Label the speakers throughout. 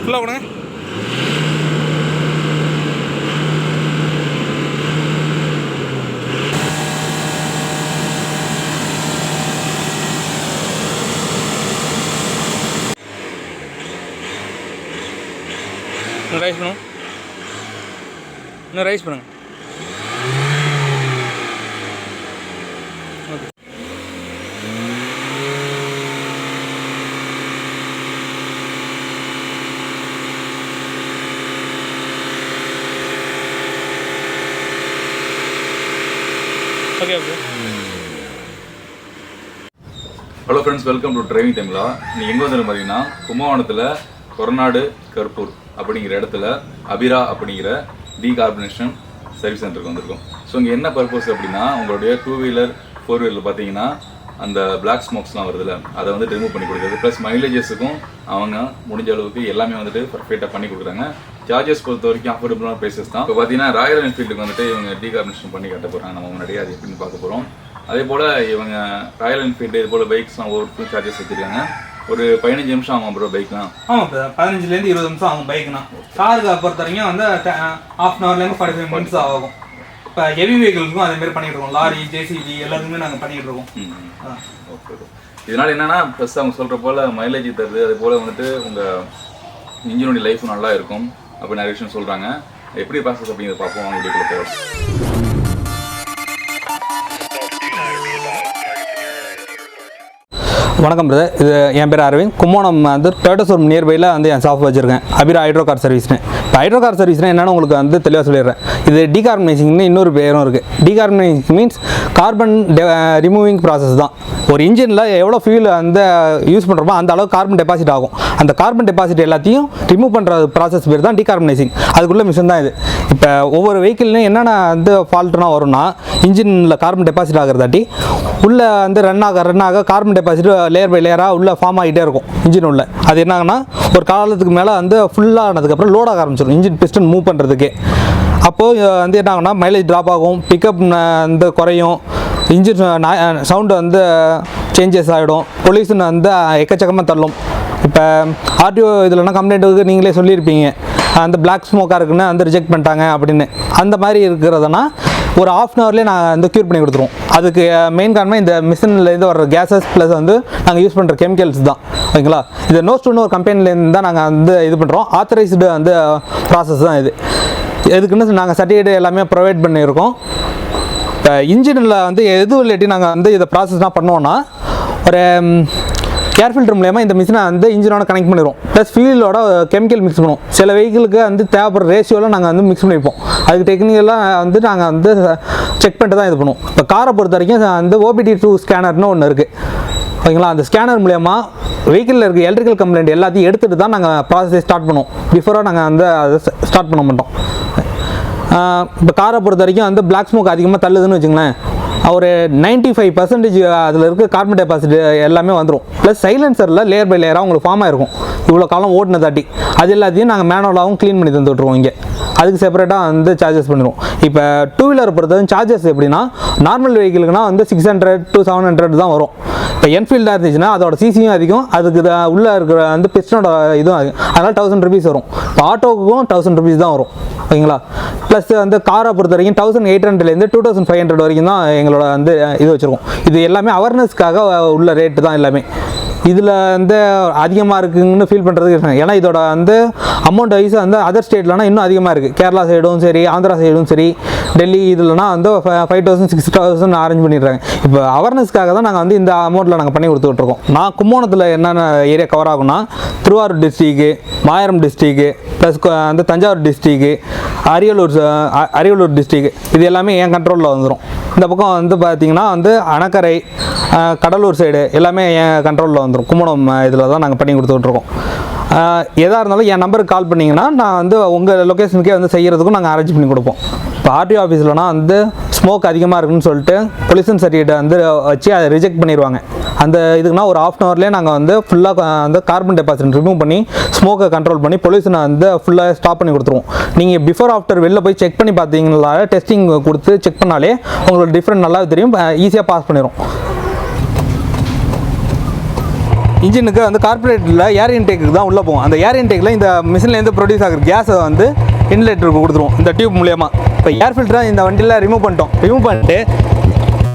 Speaker 1: ஃபுல்லாக கொடுங்க. இன்னும் ரைஸ் பண்ணுங்க. இன்னும் ரைஸ் பண்ணுங்க. Okay. Okay okay.
Speaker 2: Hello friends, welcome to driving டைம்லா. நீங்கள் எங்கே வந்து பார்த்தீங்கன்னா கும்பகோணத்தில் கொரநாடு கருப்பூர் அப்படிங்கிற இடத்துல அபிரா அப்படிங்கிற டீகார்பனேஷன் சர்வீஸ் சென்டருக்கு வந்திருக்கும். ஸோ இங்கே என்ன பர்பஸ் அப்படின்னா, உங்களுடைய 2 வீலர் 4 வீலர் பார்த்தீங்கன்னா அந்த பிளாக் ஸ்மோக்ஸ்லாம் வருதுல்ல, அதை வந்து ரிமூவ் பண்ணி கொடுக்குறது. ப்ளஸ் மைலேஜஸுக்கும் அவங்க முடிஞ்ச அளவுக்கு எல்லாமே வந்துட்டு பர்ஃபெக்டாக பண்ணி கொடுக்குறாங்க. சார்ஜஸ் பொறுத்த வரைக்கும் அஃபோர்டபுளான ப்ரைஸஸ் தான். இப்போ பார்த்தீங்கன்னா ராயல் என்ஃபீல்டுக்கு வந்துட்டு இவங்க டீகார்பனேஷன் பண்ணி கட்ட போகிறாங்க. நம்ம முன்னாடியே அது எப்படின்னு பார்க்க போகிறோம். அதே போல் இவங்க ராயல் என்ஃபீல்டு இது போல் பைக்ஸ்லாம் ஒவ்வொரு சார்ஜஸ் வச்சுருக்காங்க. ஒரு 15 நிமிஷம் ஆகும் ப்ரோ பைக்லாம்.
Speaker 1: ஆமாம் சார், 15லேருந்து 20 நிமிஷம் ஆகும் பைக்னா. காருக்கு பொறுத்த வரைக்கும் வந்து ½ ஹவர்லேருந்து 45 மினிட்ஸ் ஆகும். இப்போ ஹெவி வெஹிக்கிள்ஸுக்கும் அதேமாதிரி பண்ணிட்டு இருக்கோம். லாரி, ஜேசிபி எல்லாத்துக்குமே நாங்கள் பண்ணிட்டு இருக்கோம்.
Speaker 2: ஓகே. இதனால என்னன்னா ப்ளஸ் அவங்க சொல்கிற போல் மைலேஜ் தருது. அது போல் வந்துட்டு உங்கள் இன்ஜினுடைய லைஃப் நல்லா இருக்கும் அப்படின்னு நிறைய விஷயம் சொல்கிறாங்க. எப்படி ப்ராசஸ் அப்படிங்கிறத பார்ப்போம். அவங்க வீட்டுக்குள்ள போகிறோம்.
Speaker 1: வணக்கம் பிரதர், இது என் பேர் அரவிந்த். கும்பகோணம் வந்து டொயோட்டா ஷோரூம் நியர்பையில் வந்து என் ஷாப் வச்சுருக்கேன். ABI RA ஹைட்ரோ கார் சர்வீஸ்னு. இப்போ ஹைட்ரோ கார் சர்வீஸ்னால் என்னென்னு உங்களுக்கு வந்து தெளிவாக சொல்லிடுறேன். இது டீகார்பனைசிங்னு இன்னொரு பேரும் இருக்குது. டீகார்பனைசிங் மீன்ஸ் கார்பன் ரிமூவிங் ப்ராசஸ் தான். ஒரு இன்ஜினில் எவ்வளோ ஃபியூல் வந்து யூஸ் பண்ணுறோமோ அந்த அளவுக்கு கார்பன் டெபாசிட் ஆகும். அந்த கார்பன் டெபாசிட் எல்லாத்தையும் ரிமூவ் பண்ணுற ப்ராசஸ் பேர் தான் டீகார்பனைசிங். அதுக்குள்ளே மிஷின் தான் இது. இப்போ ஒவ்வொரு வெஹிக்கிள்லையும் என்னென்ன வந்து ஃபால்ட்னா வரும்னா, இன்ஜினில் கார்பன் டெபாசிட் ஆகிறதாட்டி உள்ளே வந்து ரன் ஆக கார்பன் டெபாசிட் லேயர் பை லேயராக உள்ளே ஃபார்ம் ஆகிட்டே இருக்கும் இன்ஜின் உள்ள. அது என்னாங்கன்னா ஒரு காலத்துக்கு மேலே வந்து ஃபுல்லானதுக்கப்புறம் லோட் ஆக ஆரம்பிச்சிடும் இன்ஜின் பிஸ்டன் மூவ் பண்ணுறதுக்கு. அப்போது வந்து என்ன ஆகுனா மைலேஜ் ட்ராப் ஆகும், பிக்கப் வந்து குறையும், இன்ஜின் சவுண்டு வந்து சேஞ்சஸ் ஆகிடும், பொல்யூஷன் வந்து எக்கச்சக்கமாக தள்ளும். இப்போ ஆர்டிஓ இதில்னா கம்ப்ளைண்ட்டுக்கு நீங்களே சொல்லியிருப்பீங்க, அந்த பிளாக் ஸ்மோக்காக இருக்குன்னு வந்து ரிஜெக்ட் பண்ணிட்டாங்க அப்படின்னு. அந்த மாதிரி இருக்கிறதுனா ஒரு ½ ஹவர்லேயே நாங்கள் வந்து க்யூர் பண்ணி கொடுத்துருவோம். அதுக்கு மெயின் காரணம் இந்த மிஷின்லேருந்து வர கேஸஸ் ப்ளஸ் வந்து நாங்கள் யூஸ் பண்ணுற கெமிக்கல்ஸ் தான். ஓகேங்களா? இது நோஸ்டுன்னு ஒரு கம்பெனிலேருந்து தான் நாங்கள் வந்து இது பண்ணுறோம். ஆத்தரைஸ்டு வந்து ப்ராசஸ் தான் இது. எதுக்குன்னு நாங்கள் சர்டிஃபிகேட் எல்லாமே ப்ரொவைட் பண்ணியிருக்கோம். இப்போ இன்ஜினில் வந்து எதுவும் இல்லாட்டி நாங்கள் வந்து இதை ப்ராசஸ்லாம் பண்ணுவோன்னா, ஒரு ஏர் ஃபில்டர் மூலயமா இந்த மிஷினை வந்து இன்ஜினோட கனெக்ட் பண்ணிடுவோம். ப்ளஸ் ஃபியூலோட கெமிக்கல் மிக்ஸ் பண்ணுவோம். சில வெஹிக்கிளுக்கு வந்து தேவைப்படுற ரேஷியோவில் நாங்கள் வந்து மிக்ஸ் பண்ணிப்போம். அதுக்கு டெக்னிக்கலாக வந்து நாங்கள் வந்து செக் பண்ணிட்டு தான் இது பண்ணுவோம். இப்போ காரை பொறுத்த வரைக்கும் வந்து OBD2 ஸ்கேனர்னு ஒன்று இருக்குது. ஓகேங்களா? அந்த ஸ்கேனர் மூலயமா வெஹிக்கிளில் இருக்க எலக்ட்ரிக்கல் கம்ப்ளைண்ட் எல்லாத்தையும் எடுத்துகிட்டு தான் நாங்கள் ப்ராசஸை ஸ்டார்ட் பண்ணுவோம். பிஃபோராக நாங்கள் வந்து அதை ஸ்டார்ட் பண்ண மாட்டோம். இப்போ காரை பொறுத்த வரைக்கும் வந்து பிளாக் ஸ்மோக் அதிகமாக தள்ளுதுன்னு வச்சுங்களேன், ஒரு 95% அதில் இருக்க கார்பன் டெபாசிட் எல்லாமே வந்துடும். ப்ளஸ் சைலன்சரில் லேயர் பை லேயராக உங்களுக்கு ஃபார்ம் ஆகிருக்கும் இவ்வளோ காலம் ஓட்டின தாட்டி. அது எல்லாத்தையும் நாங்கள் மேனுவலாகவும் க்ளீன் பண்ணி தந்துவிட்ருவோம். இங்கே அதுக்கு செப்பரேட்டாக வந்து சார்ஜஸ் பண்ணிடுவோம். இப்போ 2 வீலர் பொறுத்தவரைக்கும் சார்ஜஸ் எப்படின்னா, நார்மல் வெஹிக்கிளுக்குனா வந்து 600 to 700 தான் வரும். இப்போ என்ஃபீல்டாக இருந்துச்சுன்னா அதோட சிசியும் அதிகம், அதுக்கு உள்ளே இருக்கிற வந்து பிஸ்டனோட இதுவும் அதிகம். அதனால் 1000 rupees வரும். இப்போ ஆட்டோவுக்கும் 1000 rupees தான் வரும். ஓகேங்களா? ப்ளஸ் வந்து காரை பொறுத்த வரைக்கும் 1800லேருந்து 2500 வரைக்கும் தான் எங்களோட வந்து இது வச்சுருக்கோம். இது எல்லாமே அவேர்னஸ்க்காக உள்ள ரேட்டு தான் எல்லாமே. இதில் வந்து அதிகமாக இருக்குதுன்னு ஃபீல் பண்ணுறதுக்கு, ஏன்னா இதோட வந்து அமௌண்ட் வைஸ் வந்து அதர் ஸ்டேட்லனா இன்னும் அதிகமாக இருக்குது. கேரளா சைடும் சரி, ஆந்திரா சைடும் சரி, டெல்லி இதுலனா வந்து 5000 6000 அரேஞ்ச் பண்ணிடுறாங்க. இப்போ அவேர்னஸ்க்காக தான் நாங்கள் வந்து இந்த அமௌண்ட்டில் நாங்கள் பண்ணி கொடுத்துட்ருக்கோம். நான் கும்பகோணத்தில் என்னென்ன ஏரியா கவர் ஆகும்னா, திருவாரூர் டிஸ்ட்ரிக்கு, மாயரம் டிஸ்ட்ரிக்கு, ப்ளஸ் வந்து தஞ்சாவூர் டிஸ்ட்ரிக்கு, அரியலூர் டிஸ்ட்ரிக்கு, இது எல்லாமே என் கண்ட்ரோலில் வந்துடும். இந்த பக்கம் வந்து பார்த்திங்கன்னா வந்து அணக்கரை, கடலூர் சைடு எல்லாமே என் கண்ட்ரோலில் வந்துடும். கும்பகோணம் இதில் தான் நாங்கள் பண்ணி கொடுத்துட்ருக்கோம். எதாக இருந்தாலும் என் நம்பருக்கு கால் பண்ணிங்கன்னா நான் வந்து உங்கள் லொக்கேஷனுக்கே வந்து செய்கிறதுக்கும் நாங்கள் அரேஞ்ச் பண்ணி கொடுப்போம். இப்போ ஆர்டிஓ ஆஃபீஸ்லனா வந்து ஸ்மோக் அதிகமாக இருக்குன்னு சொல்லிட்டு பொல்யூஷன் சர்டிஃபிகேட்டை வந்து வச்சு அதை ரிஜெக்ட் பண்ணிடுவாங்க. அந்த இதுக்குன்னா ஒரு ½ ஹவர்லேயே நாங்கள் வந்து ஃபுல்லாக வந்து கார்பன் டெபாசிட் ரிமூவ் பண்ணி ஸ்மோக்கை கண்ட்ரோல் பண்ணி பொல்யூஷனை வந்து ஃபுல்லாக ஸ்டாப் பண்ணி கொடுத்துருவோம். நீங்கள் பிஃபோர் ஆஃப்டர் வெளில போய் செக் பண்ணி பார்த்தீங்களா, டெஸ்டிங் கொடுத்து செக் பண்ணாலே உங்களுக்கு டிஃப்ரெண்ட் நல்லா தெரியும், ஈஸியாக பாஸ் பண்ணிடும். இன்ஜினுக்கு வந்து கார்பரேட்டில் ஏர் இன்டேக்கு தான் உள்ளே போகும். அந்த ஏர் இன்டேக்கில் இந்த மிஷின்லேருந்து ப்ரொடியூஸ் ஆகிற கேஸை வந்து இன்லேட்டருக்கு கொடுத்துருவோம் இந்த டியூப் மூலியமாக. இப்போ ஏர் ஃபில்டரை இந்த வண்டியில் ரிமூவ் பண்ணிட்டு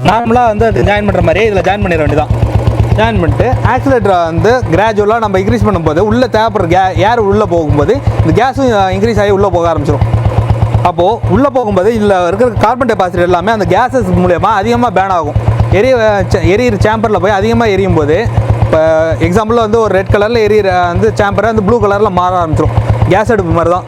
Speaker 1: நார்மலாக வந்து அது ஜாயின் பண்ணுற மாதிரியே இதில் ஜாயின் பண்ணிட வேண்டியதான். ஜாயின் பண்ணிட்டு ஆக்சிலேட்டரை வந்து கிராஜுவலாக நம்ம இன்க்ரீஸ் பண்ணும்போது உள்ளே தேவைப்படுற ஏர் உள்ளே போகும்போது இந்த கேஸும் இன்க்ரீஸ் ஆகி உள்ளே போக ஆரம்பிச்சிடும். அப்போது உள்ளே போகும்போது இதில் இருக்கிற கார்பன் டெபாசிட் எல்லாமே அந்த கேஸஸ் மூலயமா அதிகமாக பேன் ஆகும். எரியிற சேம்பரில் போய் அதிகமாக எரியும் போது, இப்போ எக்ஸாம்பிளில் வந்து ஒரு ரெட் கலரில் எரியிற வந்து சேம்பரை வந்து ப்ளூ கலரில் மாற ஆரம்பிச்சிடும். கேஸ் அடுப்பு மாதிரி தான்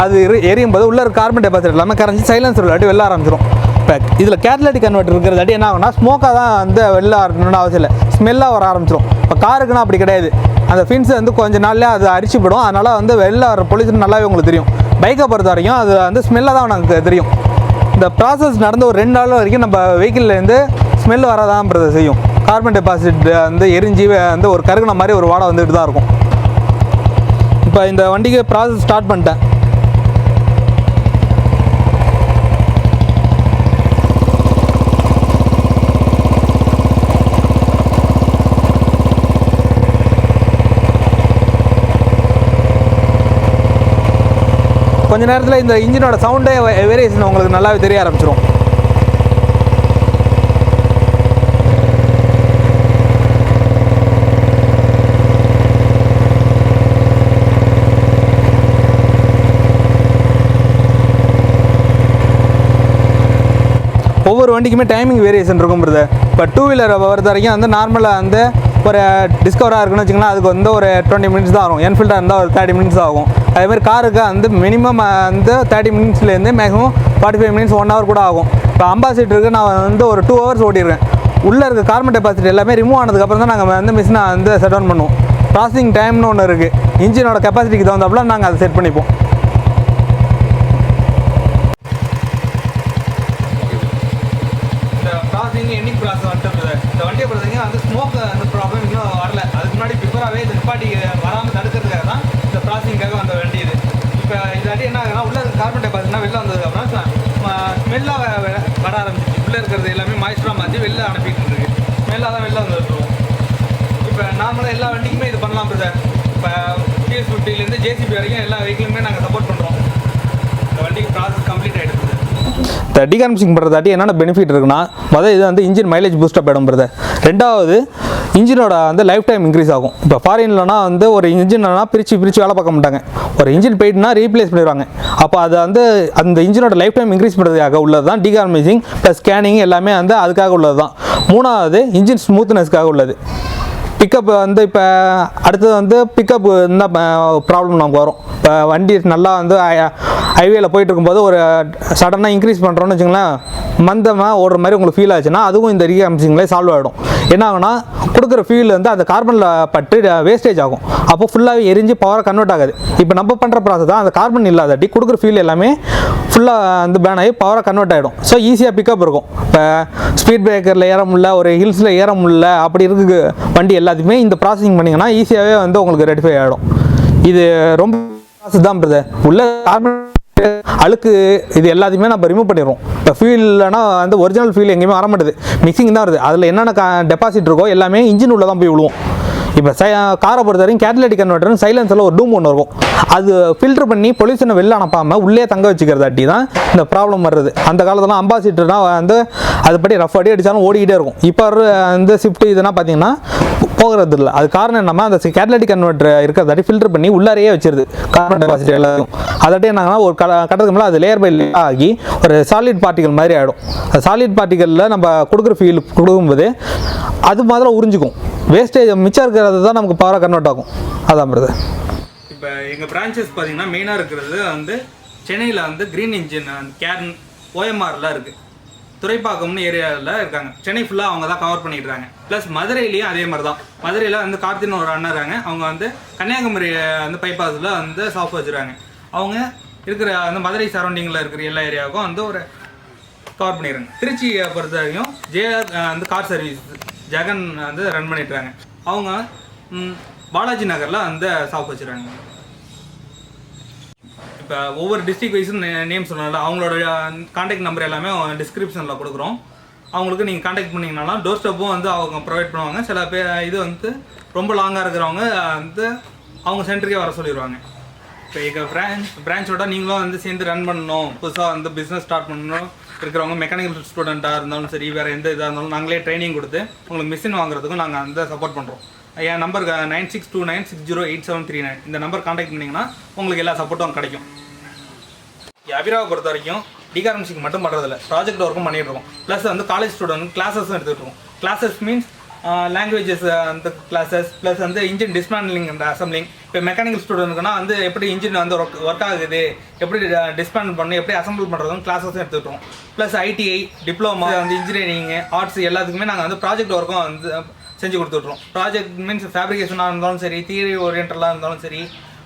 Speaker 1: அது எரியும் போது உள்ளே இருக்க கார்பன் டெபாசிட் எல்லாமே கரைஞ்சி சைலன்சர் இல்லாட்டி வெளில ஆரம்பிச்சிடும். இப்போ இதில் கேட்டலிட்டிக் கன்வெர்ட்டர் இருக்கிறதாட்டி என்ன ஆகும்னா ஸ்மோக்காக தான் வந்து வெளில வரணும்னு அவசியம் இல்லை, ஸ்மெல்லாக வர ஆரம்பிச்சிடும். இப்போ காருக்குன்னா அப்படி கிடையாது. அந்த ஃபின்ஸ் வந்து கொஞ்சம் நாள்லேயே அது அரிச்சு போடும். அதனால் வந்து வெளில வர பொல்யூஷன் நல்லாவே உங்களுக்கு தெரியும். பைக்கை பொறுத்த வரைக்கும் அது வந்து ஸ்மெல்லாக தான் எனக்கு தெரியும். இந்த ப்ராசஸ் நடந்து ஒரு 2 நாள் வரைக்கும் நம்ம வெஹிக்கிள்லேருந்து ஸ்மெல் வராதான்றது செய்யும். கார்பன் டெபாசிட் வந்து எரிஞ்சு வந்து ஒரு கருகுன மாதிரி ஒரு வாடை வந்துட்டு தான் இருக்கும். இப்போ இந்த வண்டிக்கு ப்ராசஸ் ஸ்டார்ட் பண்ணிட்டேன். கொஞ்ச நேரத்தில் இந்த இன்ஜினோட சவுண்டே வேரியேஷன் உங்களுக்கு நல்லாவே தெரிய ஆரம்பிச்சிடும். ஒவ்வொரு வண்டிக்குமே டைமிங் வேரியேஷன் இருக்கும் பிரதர். இப்போ 2 வீலரை பொறுத்த வரைக்கும் வந்து நார்மலாக வந்து ஒரு டிஸ்கவராக இருக்குன்னு வச்சுக்கலாம், அதுக்கு வந்து ஒரு 20 மினிட்ஸ் தான் ஆகும். என்ஃபீல்டாக இருந்தால் ஒரு 30 மினிட்ஸ் ஆகும். அதேமாதிரி காருக்கு வந்து மினிமம் வந்து 30 மினிட்ஸ்லேருந்து மேக்ஸிமம் 45 மினிட்ஸ் 1 ஹவர் கூட ஆகும். இப்போ அம்பாசிடருக்கு நான் வந்து ஒரு 2 ஹவர்ஸ் ஓட்டிடுவேன். உள்ளே இருக்க கார்பன் டெபாசிட் எல்லாமே ரிமூவ் ஆனதுக்கப்புறம் தான் நாங்கள் வந்து மிஷினை வந்து செட் டவுன் பண்ணுவோம். ப்ராசஸிங் டைம்னு ஒன்று இருக்குது. இன்ஜினோட கெப்பாசிட்டிக்கு தகுந்தாப்புல நாங்கள் அதை செட் பண்ணிப்போம். எண்டிங் ப்ராசஸ் வந்துட்டு இந்த வண்டியை பொறுத்தவரைக்கும் வந்து ஸ்மோக் அந்த ப்ராப்ளம் இன்னும் வரல. அதுக்கு முன்னாடி பிஃபோராகவே இந்த நிப்பாட்டி வராமல் தடுக்கிறதுக்காக தான் இந்த ப்ராசஸிங்காக வந்த வண்டி இது. இப்போ இதாட்டி என்ன ஆகுதுன்னா உள்ள கார்பன் டெபாசிட்னா வெளில வந்ததுக்கப்புறம் ஸ்மெல்லாக வர ஆரம்பிச்சிச்சு. உள்ளே இருக்கிறது எல்லாமே மாய்ஸ்டராக மாற்றி வெளில அனுப்பிட்டு இருக்கு. ஸ்மெல்லாக தான் வெளில வந்துருவோம். இப்போ நார்மலாக எல்லா வண்டிக்குமே இது பண்ணலாம் சார். இப்போ PS50லேருந்து JCB வரைக்கும் எல்லா வெஹிக்கிளுமே நாங்கள் சப்போர்ட் பண்ணுறோம். இந்த வண்டிக்கு ப்ராசஸ் கம்ப்ளீட் ஆகிடுது. இந்த டீகார்பனைசிங் பண்ணுறதாட்டி என்னென்ன பெனிஃபிட் இருக்குன்னா, முதல் இது வந்து இன்ஜின் மைலேஜ் பூஸ்டப் ஆகிடும்ன்றது. ரெண்டாவது இன்ஜினோட வந்து லைஃப் டைம் இன்க்ரீஸ் ஆகும். இப்போ ஃபாரின்லனா வந்து ஒரு இன்ஜின்னா பிரித்து வேலை பார்க்க மாட்டாங்க. ஒரு இன்ஜின் போயிட்டுனா ரீப்ளேஸ் பண்ணிடுவாங்க. அப்போ அது வந்து அந்த இன்ஜினோட லைஃப் டைம் இன்க்ரீஸ் பண்ணுறதுக்காக உள்ளது தான் டீகார்பனைசிங் ப்ளஸ் ஸ்கேனிங் எல்லாமே வந்து அதுக்காக உள்ளது தான். மூணாவது இன்ஜின் ஸ்மூத்னஸ்க்காக உள்ளது. பிக்கப் வந்து இப்போ அடுத்தது வந்து பிக்கப் இந்த ப்ராப்ளம் நமக்கு வரும். இப்போ வண்டி நல்லா வந்து ஹைவேல போயிட்டு இருக்கும்போது ஒரு சடனாக இன்க்ரீஸ் பண்ணுறோன்னு வச்சுங்களேன், மந்தமாக ஓடுற மாதிரி உங்களுக்கு ஃபீல் ஆச்சுன்னா அதுவும் இந்த ரீகார்பனைசிங்லேயே சால்வ் ஆகிடும். என்ன ஆகுனா கொடுக்குற ஃபியூல் வந்து அந்த கார்பனில் பட்டு வேஸ்டேஜ் ஆகும். அப்போ ஃபுல்லாகவே எரிஞ்சு பவராக கன்வெர்ட் ஆகாது. இப்போ நம்ம பண்ணுற ப்ராசஸ் தான் அந்த கார்பன் இல்லாதட்டி கொடுக்குற ஃபியூல் எல்லாமே ஃபுல்லாக வந்து பேன் ஆகி பவராக கன்வெர்ட் ஆகிடும். ஸோ ஈஸியாக பிக்கப் இருக்கும். இப்போ ஸ்பீட் பிரேக்கரில் ஏற முடியல, ஒரு ஹில்ஸில் ஏற முடியல, அப்படி இருக்கு வண்டி எல்லாத்தையுமே இந்த ப்ராசஸிங் பண்ணிங்கன்னா ஈஸியாகவே வந்து உங்களுக்கு ரெட்டிஃபை ஆகிடும். இது ரொம்ப ப்ராசஸ் தான் பிரதர். உள்ள கார்பன் அழுக்கு இது எல்லாத்தையுமே நம்ம ரிமூவ் பண்ணிடுவோம். இப்போ ஃபீல்னா வந்து ஒரிஜினல் ஃபீல் எங்கேயுமே வர மாட்டேது, மிக்சிங் தான் வருது. அதில் என்னென்ன டெபாசிட் இருக்கோ எல்லாமே இன்ஜின் உள்ள தான் போய் விழுவோம். இப்போ காரை பொறுத்த வரைக்கும் கேட்டலிட்டிக் கன்வெர்ட்டர் சைலன்ஸில் ஒரு டூம் ஒன்று இருக்கும். அது ஃபில்டர் பண்ணி பொல்யூஷனை வெளில அனுப்பாமல் உள்ளே தங்க வச்சுக்கிறதாட்டி தான் இந்த ப்ராப்ளம் வர்றது. அந்த காலத்தில் அம்பாசிடர்னா வந்து அதுபடி ரஃப் அடி அடித்தாலும் ஓடிக்கிட்டே இருக்கும். இப்போ வந்து ஷிஃப்ட் இதுனா பார்த்தீங்கன்னா போகிறது இல்லை. அது காரணம் என்னன்னா அந்த கேட்டலிட்டிக் கன்வெர்ட்டர் இருக்கிறதாட்டி ஃபில்டர் பண்ணி உள்ளாரையே வச்சிருது கார்பன் டெபாசிட் எல்லாத்தையும். அதாட்டி என்னாங்கன்னா ஒரு கட்டத்துக்கு மேலே அது லேயர் பை லேயர் ஆகி ஒரு சாலிட் பார்ட்டிகல் மாதிரி ஆகிடும். அந்த சாலிட் பார்ட்டிகளில் நம்ம கொடுக்குற ஃபீல் கொடுக்கும்போது அது மாதிரி உறிஞ்சிக்கும். வேஸ்டேஜ் மிச்சம் இருக்கிறது தான் நமக்கு பவராக கன்வெர்ட் ஆகும். அதான் பிரதர். இப்போ எங்கள் பிரான்ச்சஸ் பார்த்தீங்கன்னா மெயினாக இருக்கிறது வந்து சென்னையில் வந்து க்ரீன் இன்ஜின் கேர்ன் OMRலாம் இருக்குது. துறைப்பாக்கம்னு ஏரியாவில் இருக்காங்க. சென்னை ஃபுல்லாக அவங்க தான் கவர் பண்ணிடுறாங்க. ப்ளஸ் மதுரையிலையும் அதே மாதிரி தான். மதுரையில் வந்து கார்த்தின்னு ஒரு அண்ணன் இருக்காங்க. அவங்க வந்து கன்னியாகுமரி வந்து பைபாஸில் வந்து ஷாப் வச்சுருக்காங்க. அவங்க இருக்கிற அந்த மதுரை சரௌண்டிங்கில் இருக்கிற எல்லா ஏரியாவுக்கும் வந்து ஒரு கவர் பண்ணிடுறாங்க. திருச்சியை பொறுத்த வரைக்கும் JR வந்து கார் சர்வீஸ் ஜெகன் வந்து ரன் பண்ணிட்டுருக்காங்க. அவங்க பாலாஜி நகரில் வந்து ஷாப் வச்சுருக்காங்க. இப்போ ஒவ்வொரு டிஸ்ட்ரிக் வைஸும் நேம் சொன்னால அவங்களோட கான்டாக்ட் நம்பர் எல்லாமே டிஸ்கிரிப்ஷனில் கொடுக்குறோம். அவங்களுக்கு நீங்கள் காண்டாக்ட் பண்ணிங்கனாலும் டோர் ஸ்டெப்பும் வந்து அவங்க ப்ரொவைட் பண்ணுவாங்க. சில பேர் இது வந்து ரொம்ப லாங்காக இருக்கிறவங்க வந்து அவங்க சென்டருக்கே வர சொல்லிடுவாங்க. இப்போ எங்கள் பிரான்ச்சோட நீங்களும் வந்து சேர்ந்து ரன் பண்ணணும், புதுசாக வந்து பிஸ்னஸ் ஸ்டார்ட் பண்ணணும் இருக்கிறவங்க, மெக்கானிக்கல் ஸ்டூடெண்ட்டாக இருந்தாலும் சரி, வேறு எந்த இதாக இருந்தாலும் நாங்களே ட்ரைனிங் கொடுத்து உங்களுக்கு மிஷின் வாங்குறதுக்கும் நாங்கள் அந்த சப்போர்ட் பண்ணுறோம். என் நம்பர் 9629608739. இந்த நம்பர் காண்டாக்ட் பண்ணிங்கன்னா உங்களுக்கு எல்லா சப்போர்ட்டும் கிடைக்கும். அபிராவை பொறுத்த வரைக்கும் டிகார்பனைசிங் மட்டும் பண்ணுறதில்ல, ப்ராஜெக்ட் ஒர்க்கும் பண்ணிகிட்ருக்கோம். ப்ளஸ் வந்து காலேஜ் ஸ்டூடெண்ட் கிளாஸஸும் எடுத்துகிட்டு இருக்கோம். கிளாஸஸ் மீன்ஸ் லாங்குவேஜஸ் அந்த கிளாஸஸ், ப்ளஸ் வந்து இன்ஜின் டிஸ்மேண்ட்லிங் அண்ட் அசம்பிளிங். இப்போ மெக்கானிக்கல் ஸ்டூடெண்ட்னா வந்து எப்படி இன்ஜின் வந்து ஒர்க் ஆகுது, எப்படி டிஸ்மேண்டில் பண்ணி எப்படி அசம்பிள் பண்ணுறதும் கிளாஸஸும் எடுத்துக்கிட்டோம். ப்ளஸ் ஐடிஐ டிப்ளமா வந்து இன்ஜினியரிங் ஆர்ட்ஸ் எல்லாத்துக்குமே நாங்கள் வந்து ப்ராஜெக்ட் ஒர்க்கும் வந்து செஞ்சு கொடுத்துட்றோம். ப்ராஜெக்ட் மீன்ஸ் ஃபேப்ரிகேஷனாக இருந்தாலும் சரி, தியரி ஓரியன்டலாக இருந்தாலும் சரி,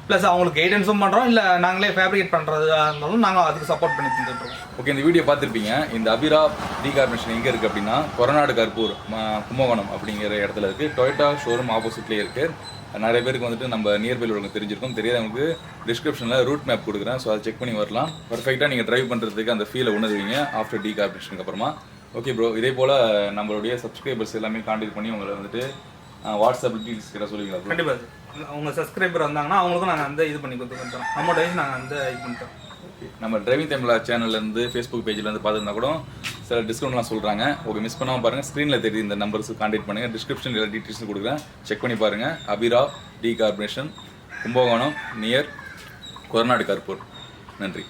Speaker 1: ப்ளஸ் அவங்களுக்கு கைடன்ஸும் பண்ணுறோம். இல்லை நாங்களே ஃபேப்ரிகேட் பண்ணுறதா இருந்தாலும் நாங்கள் அதுக்கு சப்போர்ட் பண்ணி தந்துட்டுருக்கோம்.
Speaker 2: ஓகே, இந்த வீடியோ பார்த்துருப்பீங்க. இந்த அபிரா டீகார்பனேஷன் எங்கே இருக்குது அப்படின்னா கொரநாடு கருப்பூர் கும்பகோணம் அப்படிங்கிற இடத்துல இருக்குது. டொயோட்டா ஷோரூம் ஆப்போசிட்லேயே இருக்குது. நிறைய பேருக்கு வந்துட்டு நம்ம நியர்பையில் உள்ளவங்க தெரிஞ்சிருக்கும். தெரியாதவங்களுக்கு டிஸ்கிரிப்ஷனில் ரூட் மேப் கொடுக்குறேன். ஸோ அதை செக் பண்ணி வரலாம். பர்ஃபெக்டாக நீங்கள் ட்ரைவ் பண்ணுறதுக்கு அந்த ஃபீலை உணர்வீங்க ஆஃப்டர் டீகார்பனேஷனுக்கு அப்புறமா. ஓகே ப்ரோ, இதே போல் நம்மளுடைய சப்ஸ்கிரைபர்ஸ் எல்லாமே காண்டாக்ட் பண்ணி உங்களை வந்துட்டு வாட்ஸ்அப் டீட்டெயில்ஸ் கிட்ட சொல்லுவீங்களா?
Speaker 1: கண்டிப்பாக அவங்க சப்ஸ்கிரைபர் வந்தாங்கன்னா அவங்களுக்கும் நாங்கள் வந்து இது பண்ணி கொடுத்துருக்கோம். அமௌண்ட் வைஸ் நாங்கள் வந்து இது பண்ணிட்டோம்.
Speaker 2: நம்ம டிரைவிங் தமிழா சேனல்லேருந்து ஃபேஸ்புக் பேஜ்லேருந்து பார்த்துருந்தா கூட சில டிஸ்கவுண்ட்லாம் சொல்கிறாங்க. ஓகே, மிஸ் பண்ணாமல் பாருங்கள். ஸ்க்ரீனில் தெரியுது இந்த நம்பர்ஸுக்கு காண்டாக்ட் பண்ணுங்கள். டிஸ்கிரிப்ஷன் எல்லா டீட்டெயில்ஸும் கொடுக்குறேன், செக் பண்ணி பாருங்கள். அபிரா டீகார்பனேஷன் கும்பகோணம் நியர் கொரநாடு கருப்பூர். நன்றி.